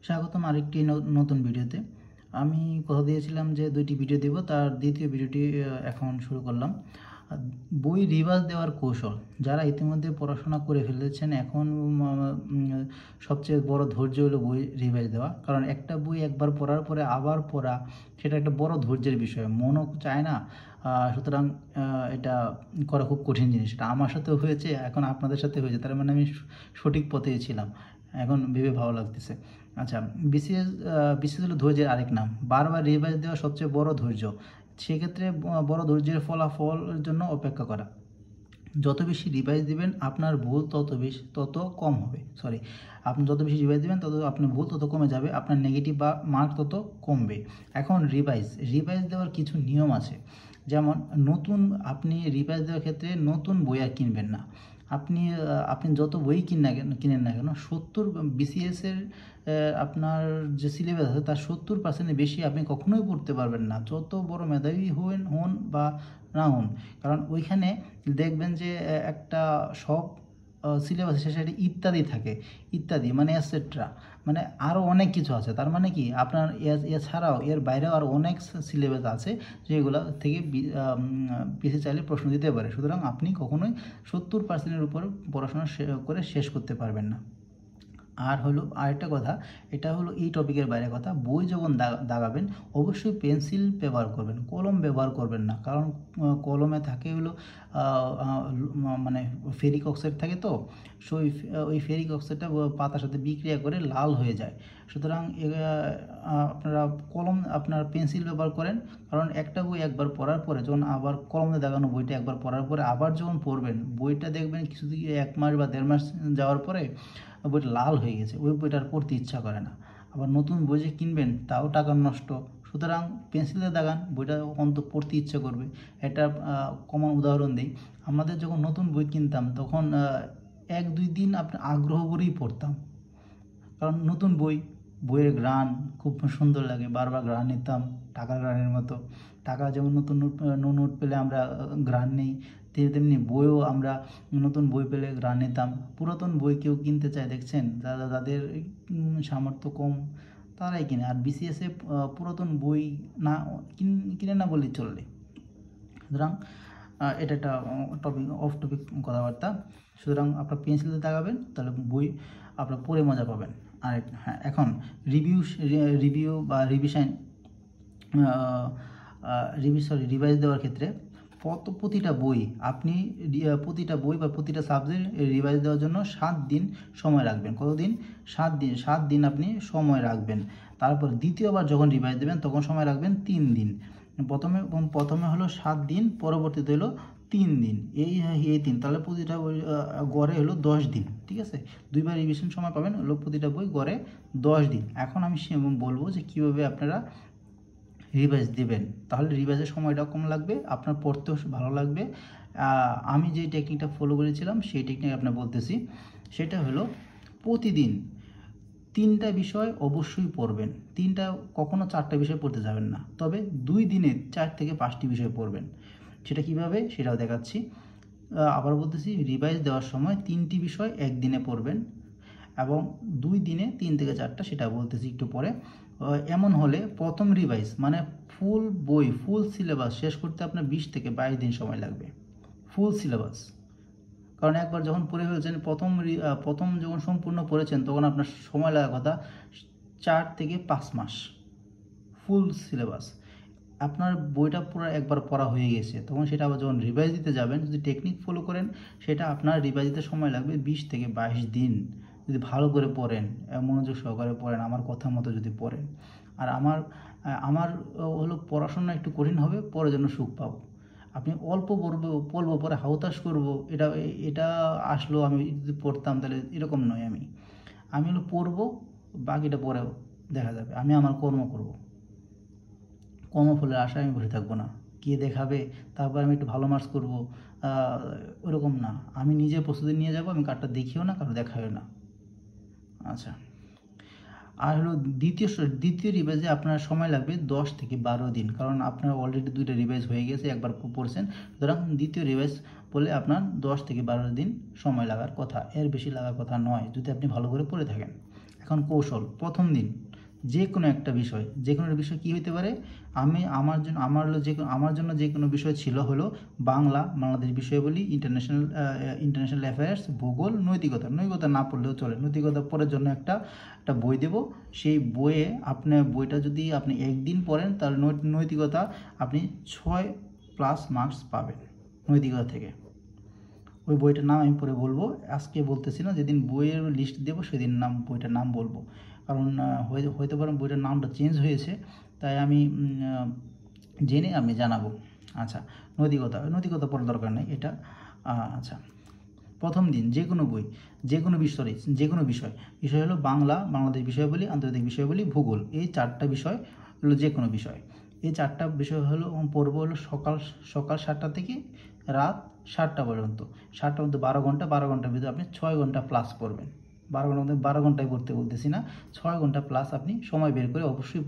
স্বাগতম আরেকটি নতুন ভিডিওতে। আমি কথা দিয়েছিলাম যে ২টি ভিডিও দেব, তার দ্বিতীয় ভিডিওটি এখন শুরু করলাম। বই রিভাইজ দেওয়ার কৌশল। যারা ইতিমধ্যে পড়াশোনা করে ফেলেছেন, এখন সবচেয়ে বড় ধৈর্য হলো বই রিভাইজ দেওয়া। কারণ একটা বই একবার পড়ার পরে আবার পড়া, সেটা একটা বড় ধৈর্যের বিষয়, মনও চায় না। সুতরাং এটা করা খুব কঠিন জিনিস। এটা আমার সাথেও হয়েছে, এখন আপনাদের সাথে হয়েছে, তার মানে আমি সঠিক পথেই ছিলাম। এখন ভেবে ভালো লাগতেছে। আচ্ছা, বিসিএস বিসিএস হলো ধৈর্যের আরেক নাম। বারবার রিভাইজ দেওয়া সবচেয়ে বড় ধৈর্য। সেক্ষেত্রে বড় ধৈর্যের ফলাফলের জন্য অপেক্ষা করা। যত বেশি রিভাইজ দিবেন আপনার ভুল তত কম হবে। আপনি যত বেশি রিভাইজ দিবেন তত আপনার ভুল তত কমে যাবে, আপনার নেগেটিভ বা মার্ক তত কমবে। এখন রিভাইজ দেওয়ার কিছু নিয়ম আছে। যেমন আপনি রিভাইজ দেওয়ার ক্ষেত্রে নতুন বই আর কিনবেন না। আপনি যত বই কিনেন না কেন, 70 বিসিএসের আপনার যে সিলেবাস আছে তার 70% বেশি আপনি কখনোই পড়তে পারবেন না, যত বড় মেধাবী হন বা না হন। কারণ ওইখানে দেখবেন যে একটা সব সিলেবাসের শেষে একটা ইত্যাদি থাকে। ইত্যাদি মানে এটসেট্রা, মানে আরও অনেক কিছু আছে। তার মানে কি, আপনার এছাড়াও এর বাইরেও আরও অনেক সিলেবাস আছে যেগুলো থেকে পিছিয়ে চাইলে প্রশ্ন দিতে পারে। সুতরাং আপনি কখনোই 70%-এর উপর পড়াশোনা করে শেষ করতে পারবেন না। আর হলো আরেকটা কথা, এটা হলো এই টপিকের বাইরে কথা। বই যখন দাগাবেন অবশ্যই পেন্সিল ব্যবহার করবেন, কলম ব্যবহার করবেন না। কারণ কলমে থাকে হলো মানে ফেরিক অক্সাইড থাকে, তো ওই ফেরিক অক্সাইডটা পাতার সাথে বিক্রিয়া করে লাল হয়ে যায়। সুতরাং আপনার পেন্সিল ব্যবহার করেন। কারণ একটা বই একবার পড়ার পরে যখন আবার কলমে দাগানো বইটা একবার পড়ার পরে আবার যখন পড়বেন, বইটা দেখবেন কিছুদিন 1 মাস বা 1.5 মাস যাওয়ার পরে বইটা লাল হয়ে গেছে, ওই বইটা আর পড়তে ইচ্ছা করে না। আবার নতুন বই যে কিনবেন তাও টাকা নষ্ট। সুতরাং পেন্সিলে দাগান, বইটা অন্তত পড়তে ইচ্ছা করবে। একটা কমন উদাহরণ দিই। আমাদের যখন নতুন বই কিনতাম তখন 1-2 দিন আপনার আগ্রহ করেই পড়তাম। কারণ নতুন বইয়ের ঘ্রাণ খুব সুন্দর লাগে, বারবার ঘ্রাণ নিতাম, টাকার ঘ্রাণের মতো। টাকা যেমন নতুন নোট পেলে আমরা ঘ্রাণ নিই, তেমনি বইও আমরা নতুন বই পেলে ঘ্রাণ নিতাম। পুরাতন বই কেউ কিনতে চায় দেখছেন, যাদের সামর্থ্য কম তারাই কিনে। আর বিসিএসে পুরাতন বই না কিনে না বললেই চলে। সুতরাং এটা একটা অফ টপিক কথাবার্তা। সুতরাং আপনার পেন্সিলে দাগাবেন, তাহলে বই আপনার পড়ে মজা পাবেন। আর হ্যাঁ, এখন রিভিউ বা রিভাইজ দেওয়ার ক্ষেত্রে প্রতিটা বই বা প্রতিটা সাবজেক্ট রিভাইজ দেওয়ার জন্য 7 দিন সময় রাখবেন। কতদিন? 7 দিন আপনি সময় রাখবেন। তারপর দ্বিতীয়বার যখন রিভাইজ দেবেন তখন সময় রাখবেন 3 দিন। প্রথমে হলো 7 দিন, পরবর্তীতে হলো 3 দিন। এই 3, তাহলে প্রতিটা বই গড়ে হলো 10 দিন। ঠিক আছে, 2বার রিভিশন সময় পাবেন, হলো প্রতিটা বই গড়ে 10 দিন। এখন আমি বলবো যে কীভাবে আপনারা রিভাইজ দিবেন। তাহলে রিভাইজের সময়টাও কম লাগবে, আপনার পড়তেও ভালো লাগবে। আমি যে টেকনিকটা ফলো করেছিলাম সেই টেকনিক আপনার বলতেছি। সেটা হলো প্রতিদিন 3টা বিষয় অবশ্যই পড়বেন। কখনো 4টা বিষয় পড়তে যাবেন না, তবে 2 দিনে 4 থেকে 5টি বিষয় পড়বেন। সেটা কিভাবে সেটাও দেখাচ্ছি। আবার বলতেছি, রিভাইজ দেওয়ার সময় 3টি বিষয় একদিনে পড়বেন এবং 2 দিনে 3 থেকে 4টা, সেটা বলতেছি একটু পরে। এমন হলে প্রথম রিভাইজ মানে ফুল সিলেবাস শেষ করতে আপনার 20 থেকে 22 দিন সময় লাগবে। ফুল সিলেবাস, কারণ একবার যখন পড়ে ফেলছেন, প্রথম যখন সম্পূর্ণ পড়েছেন তখন আপনার সময় লাগার কথা 4 থেকে 5 মাস। ফুল সিলেবাস আপনার বইটা পুরো একবার পড়া হয়ে গেছে, তখন সেটা আবার যখন রিভাইজ দিতে যাবেন, যদি টেকনিক ফলো করেন, সেটা আপনার রিভাইজ দিতে সময় লাগবে 20 থেকে 22 দিন। যদি ভালো করে পড়েন, মনোযোগ সহকারে পড়েন, আমার কথা মতো যদি পড়েন। আর আমার হলো পড়াশোনা একটু কঠিন হবে, পরে যেন সুখ পাবো। আপনি অল্প পড়বো পরে হাউতাশ করবো, এটা আসলো আমি যদি পড়তাম তাহলে, এরকম নয়। আমি হলো পড়বো, বাকিটা পরেও দেখা যাবে। আমি আমার কর্ম করব, কর্মফলের আশায় আমি বসে থাকবো না। কে দেখাবে তারপর আমি একটু ভালো মার্কস করবো, ওরকম না। আমি নিজে প্রস্তুতি নিয়ে যাব, আমি কারটা দেখিও না, কারো দেখাও না। আচ্ছা, আর হলো দ্বিতীয় রিভাইজে আপনার সময় লাগবে 10 থেকে 12 দিন, কারণ আপনার অলরেডি 2টা রিভাইজ হয়ে গেছে, একবার পড়ছেন। সুতরাং দ্বিতীয় রিভাইজ বলে আপনার 10 থেকে 12 দিন সময় লাগার কথা, এর বেশি লাগার কথা নয় যদি আপনি ভালো করে পড়ে থাকেন। এখন কৌশল, প্রথম দিন যে কোনো একটা বিষয়, যে কোনো বিষয় কী হতে পারে, আমার জন্য যে কোনো বিষয় ছিল হলো বাংলা, বাংলাদেশ বিষয়াবলী, ইন্টারন্যাশনাল অ্যাফেয়ার্স, ভূগোল, নৈতিকতা না পড়লেও চলে, নৈতিকতা পড়ার জন্য একটা বই দেব। সেই বইয়ে বইটা যদি আপনি একদিন পড়েন তাহলে নৈতিকতা আপনি 6+ মার্কস পাবেন নৈতিকতা থেকে। ওই বইটার নাম আমি পরে বলবো, আজকে বলতেছি না, যেদিন বইয়ের লিস্ট দেবো সেদিন বইটার নাম বলবো, কারণ হয়তো পারে বইটার নামটা চেঞ্জ হয়েছে, তাই আমি জেনে আমি জানাবো। আচ্ছা, নৈতিকতা পড়ার দরকার নেই এটা। আচ্ছা, প্রথম দিন যে কোনো বই, যে কোনো বিষয় হলো বাংলা, বাংলাদেশ বিষয়াবলী, আন্তর্জাতিক বিষয়াবলী, ভূগোল, এই 4টা বিষয় হলো যে কোনো বিষয়। এই 4টা বিষয় হলো পড়ব হলো সকাল 7টা থেকে রাত 7টা পর্যন্ত। 7টা মধ্যে 12 ঘন্টা, 12 ঘন্টার ভিতরে আপনি 6 ঘন্টা প্লাস পড়বেন। 12 ঘন্টার মধ্যে 12 ঘন্টায় পড়তে বলতেছি না, 6 ঘন্টা প্লাস আপনি সময় বের করে অবশ্যই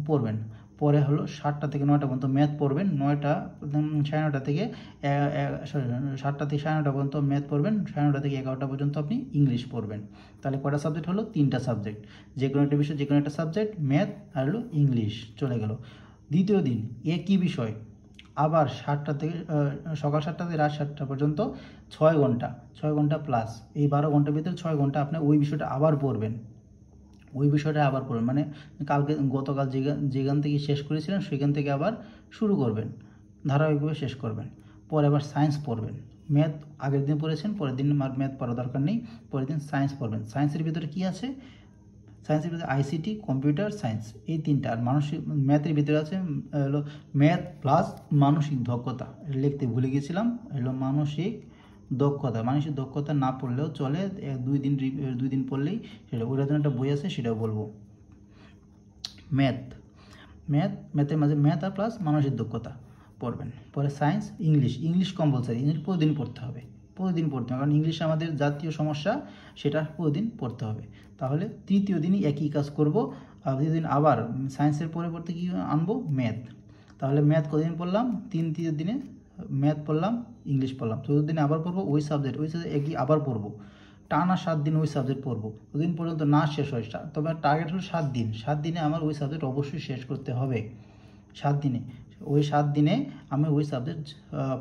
পড়বেন। পরে হলো 7টা থেকে 9টা পর্যন্ত ম্যাথ পড়বেন, 9টা থেকে 7টা থেকে 9:30 পর্যন্ত ম্যাথ পড়বেন, 9:30 থেকে 11টা পর্যন্ত আপনি ইংলিশ পড়বেন। তাহলে কয়টা সাবজেক্ট হলো? 3টা সাবজেক্ট, যে কোনো একটা বিষয়, যে কোনো একটা সাবজেক্ট, ম্যাথ আর হলো ইংলিশ চলে গেল। দ্বিতীয় দিন একই বিষয়, আবার সকাল 7টা থেকে রাত 7টা পর্যন্ত 6 ঘন্টা প্লাস, এই 12 ঘন্টার ভিতরে 6 ঘন্টা আপনি ওই বিষয়টা আবার পড়বেন। মানে গতকাল যেখান থেকে শেষ করেছিলেন সেখান থেকে আবার শুরু করবেন, ধারাবাহিকভাবে শেষ করবেন। পরে আবার সায়েন্স পড়বেন। ম্যাথ আগের দিন পড়েছেন, পরের দিন ম্যাথ পড়ার দরকার নেই, পরের দিন সায়েন্স পড়বেন। সায়েন্সের ভিতরে কী আছে? সায়েন্সের ভিতরে আইসিটি, কম্পিউটার সায়েন্স, এই 3টা। আর ম্যাথের ভিতরে আছে হলো ম্যাথ প্লাস মানসিক দক্ষতা, লিখতে ভুলে গেছিলাম, হলো মানসিক দক্ষতা না পড়লেও চলে, 2 দিন পড়লেই সেটা। ওইটার জন্য একটা বই আছে, সেটাও বলবো। ম্যাথের মাঝে ম্যাথ আর প্লাস মানসিক দক্ষতা পড়বেন। পরে সায়েন্স, ইংলিশ কম্পালসারি, ইংলিশ প্রতিদিন পড়তে হবে, কারণ ইংলিশ আমাদের জাতীয় সমস্যা, সেটা প্রতিদিন পড়তে হবে। তাহলে তৃতীয় দিনই একই কাজ করব। আর তৃতীয় দিন আবার সায়েন্সের পরবর্তী কী আনবো? ম্যাথ। তাহলে ম্যাথ কতদিন পড়লাম? তৃতীয় দিনে ম্যাথ পড়লাম, ইংলিশ পড়লাম। চতুর্থ দিনে আবার পড়বো ওই সাবজেক্ট একই আবার পড়বো, টানা 7 দিন ওই সাবজেক্ট পড়বো, যতদিন পর্যন্ত না শেষ হয়। তবে টার্গেট হলো 7 দিন। 7 দিনে আমার ওই সাবজেক্ট অবশ্যই শেষ করতে হবে। 7 দিনে, ওই 7 দিনে আমি ওই সাবজেক্ট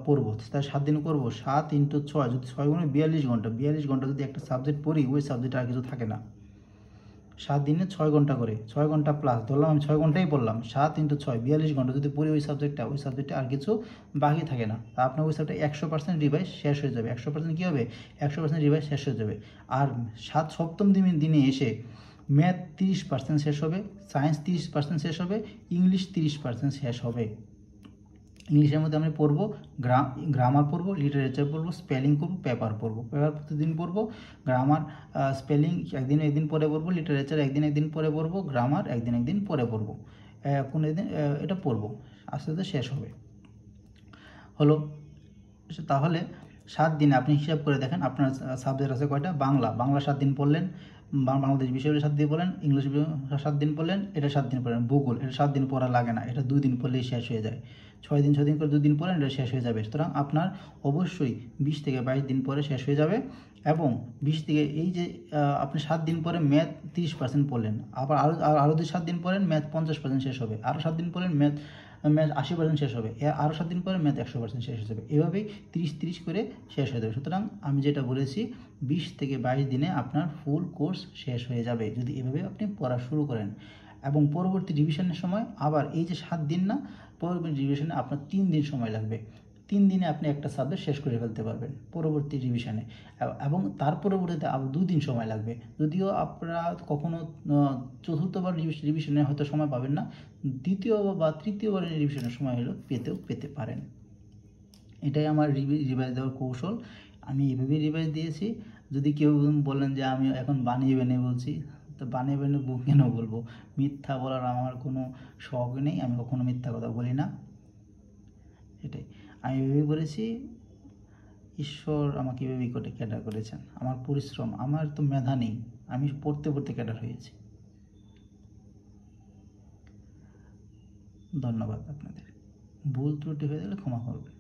পড়বো। তাই 7 দিনে করবো, 7 × 6, যদি 6 গুণে 42 ঘন্টা, 42 ঘন্টা যদি একটা সাবজেক্ট পড়ি, ওই সাবজেক্ট আর কিছু থাকে না। 7 দিনে 6 ঘন্টা করে, 6 ঘন্টা প্লাস, ধরলাম আমি 6 ঘন্টাই পড়লাম, 7 × 6 42 ঘন্টা যদি পড়ি ওই সাবজেক্টে আর কিছু বাকি থাকে না। তা আপনার ওই সাবজেক্টে 100% রিভাইজ শেষ হয়ে যাবে। 100% কী হবে? 100% রিভাইজ শেষ হয়ে যাবে। আর সপ্তম দিনে এসে ম্যাথ 30% শেষ হবে, সায়েন্স 30% শেষ হবে, ইংলিশ 30% শেষ হবে। ইংলিশের মধ্যে আমি পড়বো গ্রামার পড়বো, লিটারেচার পড়বো, স্পেলিং করবো, পেপার প্রতিদিন পড়বো। গ্রামার স্পেলিং একদিন পরে পড়বো, লিটারেচার একদিন পরে পড়বো, গ্রামার একদিন পরে পড়বো। কোনো দিন এটা পড়বো, আস্তে আস্তে শেষ হবে। হলো, তাহলে 7 দিনে আপনি হিসাব করে দেখেন আপনার সাবজেক্ট আছে কয়টা? বাংলা 7 দিন পড়লেন, বাংলাদেশ বিষয় 7 দিন পড়লেন, ইংলিশ 7 দিন পড়লেন, এটা 7 দিন পড়লেন। ভূগোল এটা 7 দিন পড়া লাগে না, এটা 2 দিন পড়লেই শেষ হয়ে যায়। 6 দিন করে 2 দিন পড়লেন, এটা শেষ হয়ে যাবে। সুতরাং আপনার অবশ্যই 20 থেকে 22 দিন পরে শেষ হয়ে যাবে। এবং 20 থেকে এই যে আপনি 7 দিন পরে ম্যাথ 30% পড়লেন, আবার আরও 7 দিন পড়েন, ম্যাথ 50% শেষ হবে। আরও 7 দিন পড়েন, ম্যাথ 80% শেষ হবে। আরও 7 দিন পরে ম্যাথ 100% শেষ হয়ে যাবে। এভাবেই 30 করে শেষ হয়ে যাবে। সুতরাং আমি যেটা বলেছি, 20 থেকে 22 দিনে আপনার ফুল কোর্স শেষ হয়ে যাবে যদি এভাবে আপনি পড়া শুরু করেন। এবং পরবর্তী রিভিশনের সময় আবার এই যে 7 দিন না, পরবর্তী রিভিশনে আপনার 3 দিন সময় লাগবে। 3 দিনে আপনি একটা সাবজেক্ট শেষ করে ফেলতে পারবেন পরবর্তী রিভিশনে। এবং তার পরবর্তীতে আবার 2 দিন সময় লাগবে। যদিও আপনারা কখনো চতুর্থবার রিভিশনে হয়তো সময় পাবেন না, দ্বিতীয় বা তৃতীয়বারের রিভিশনের সময় হলো পেতে পারেন। এটাই আমার রিভাইজ দেওয়ার কৌশল। আমি এভাবেই রিভাইজ দিয়েছি। যদি কেউ বলেন যে আমি এখন বানিয়ে বলছি, তো বানিয়ে কেন বলবো? মিথ্যা বলার আমার কোনো শখ নেই, আমি কখনো মিথ্যা কথা বলি না। এটাই আমি এভাবেই বলেছি। ঈশ্বর আমাকে এভাবেই ক্যাডার করেছেন। আমার পরিশ্রম, আমার তো মেধা নেই, আমি পড়তে ক্যাডার হয়েছি। ধন্যবাদ আপনাদের। ভুল ত্রুটি হয়ে গেলে ক্ষমা করবেন।